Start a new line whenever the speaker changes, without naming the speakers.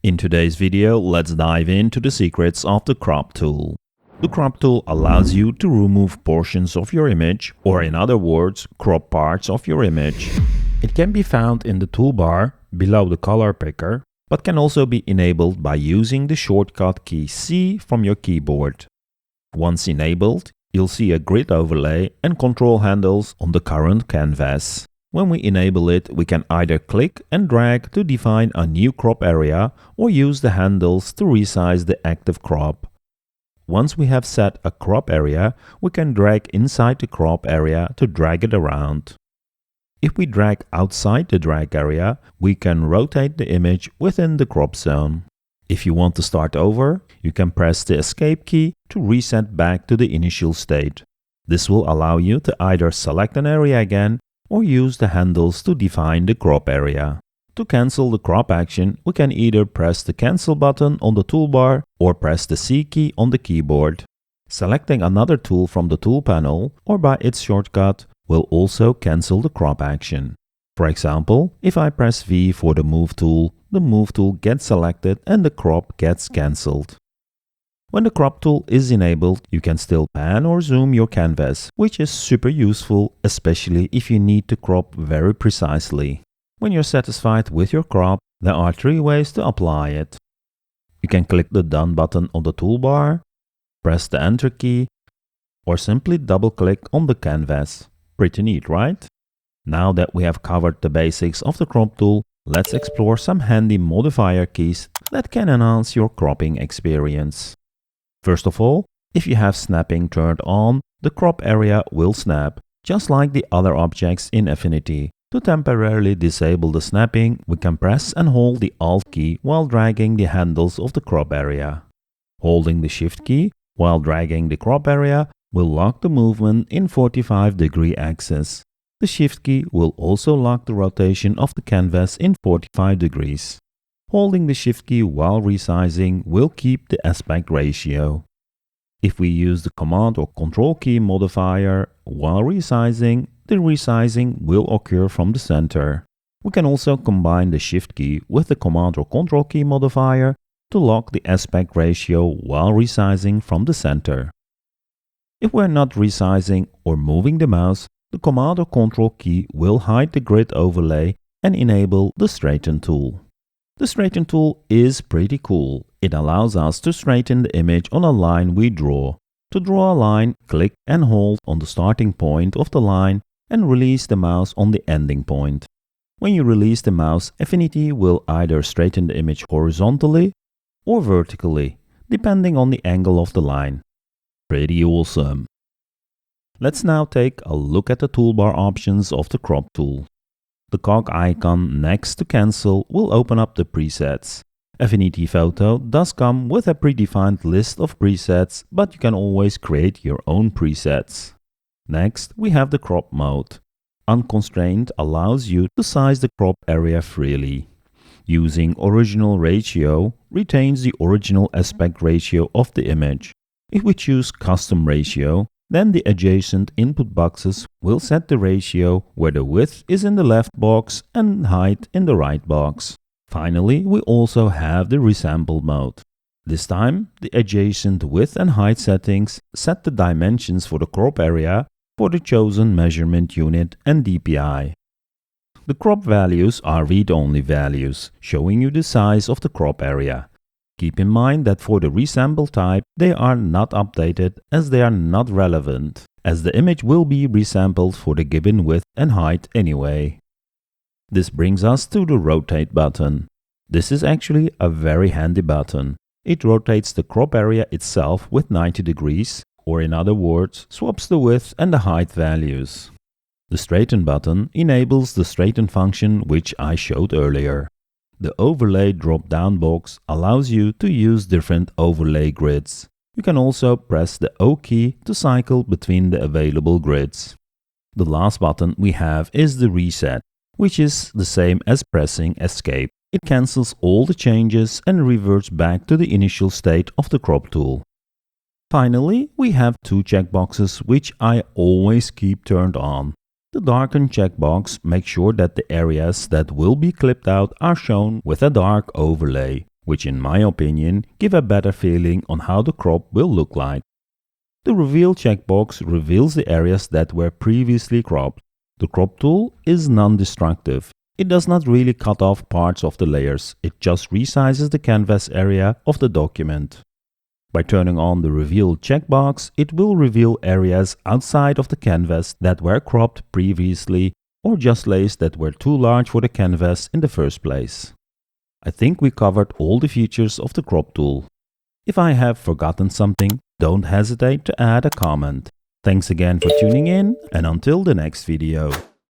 In today's video, let's dive into the secrets of the crop tool. The crop tool allows you to remove portions of your image, or in other words, crop parts of your image. It can be found in the toolbar below the color picker, but can also be enabled by using the shortcut key C from your keyboard. Once enabled, you'll see a grid overlay and control handles on the current canvas. When we enable it, we can either click and drag to define a new crop area or use the handles to resize the active crop. Once we have set a crop area, we can drag inside the crop area to drag it around. If we drag outside the drag area, we can rotate the image within the crop zone. If you want to start over, you can press the escape key to reset back to the initial state. This will allow you to either select an area again or use the handles to define the crop area. To cancel the crop action, we can either press the cancel button on the toolbar or press the C key on the keyboard. Selecting another tool from the tool panel or by its shortcut will also cancel the crop action. For example, if I press V for the move tool gets selected and the crop gets cancelled. When the crop tool is enabled, you can still pan or zoom your canvas, which is super useful, especially if you need to crop very precisely. When you're satisfied with your crop, there are 3 ways to apply it. You can click the Done button on the toolbar, press the Enter key, or simply double-click on the canvas. Pretty neat, right? Now that we have covered the basics of the crop tool, let's explore some handy modifier keys that can enhance your cropping experience. First of all, if you have snapping turned on, the crop area will snap, just like the other objects in Affinity. To temporarily disable the snapping, we can press and hold the Alt key while dragging the handles of the crop area. Holding the Shift key while dragging the crop area will lock the movement in 45-degree axis. The Shift key will also lock the rotation of the canvas in 45 degrees. Holding the Shift key while resizing will keep the aspect ratio. If we use the Command or Control key modifier while resizing, the resizing will occur from the center. We can also combine the Shift key with the Command or Control key modifier to lock the aspect ratio while resizing from the center. If we're not resizing or moving the mouse, the Command or Control key will hide the grid overlay and enable the Straighten tool. The Straighten tool is pretty cool. It allows us to straighten the image on a line we draw. To draw a line, click and hold on the starting point of the line and release the mouse on the ending point. When you release the mouse, Affinity will either straighten the image horizontally or vertically, depending on the angle of the line. Pretty awesome. Let's now take a look at the toolbar options of the crop tool. The cog icon next to cancel will open up the presets. Affinity Photo does come with a predefined list of presets, but you can always create your own presets. Next, we have the crop mode. Unconstrained allows you to size the crop area freely. Using original ratio retains the original aspect ratio of the image. If we choose custom ratio, then the adjacent input boxes will set the ratio where the width is in the left box and height in the right box. Finally, we also have the resample mode. This time, the adjacent width and height settings set the dimensions for the crop area for the chosen measurement unit and DPI. The crop values are read-only values, showing you the size of the crop area. Keep in mind that for the resample type, they are not updated as they are not relevant, as the image will be resampled for the given width and height anyway. This brings us to the Rotate button. This is actually a very handy button. It rotates the crop area itself with 90 degrees, or in other words, swaps the width and the height values. The Straighten button enables the Straighten function which I showed earlier. The Overlay drop-down box allows you to use different overlay grids. You can also press the O key to cycle between the available grids. The last button we have is the Reset, which is the same as pressing Escape. It cancels all the changes and reverts back to the initial state of the crop tool. Finally, we have 2 checkboxes which I always keep turned on. The darken checkbox makes sure that the areas that will be clipped out are shown with a dark overlay, which in my opinion give a better feeling on how the crop will look like. The Reveal checkbox reveals the areas that were previously cropped. The crop tool is non-destructive. It does not really cut off parts of the layers, it just resizes the canvas area of the document. By turning on the Reveal checkbox, it will reveal areas outside of the canvas that were cropped previously or just layers that were too large for the canvas in the first place. I think we covered all the features of the crop tool. If I have forgotten something, don't hesitate to add a comment. Thanks again for tuning in, and until the next video.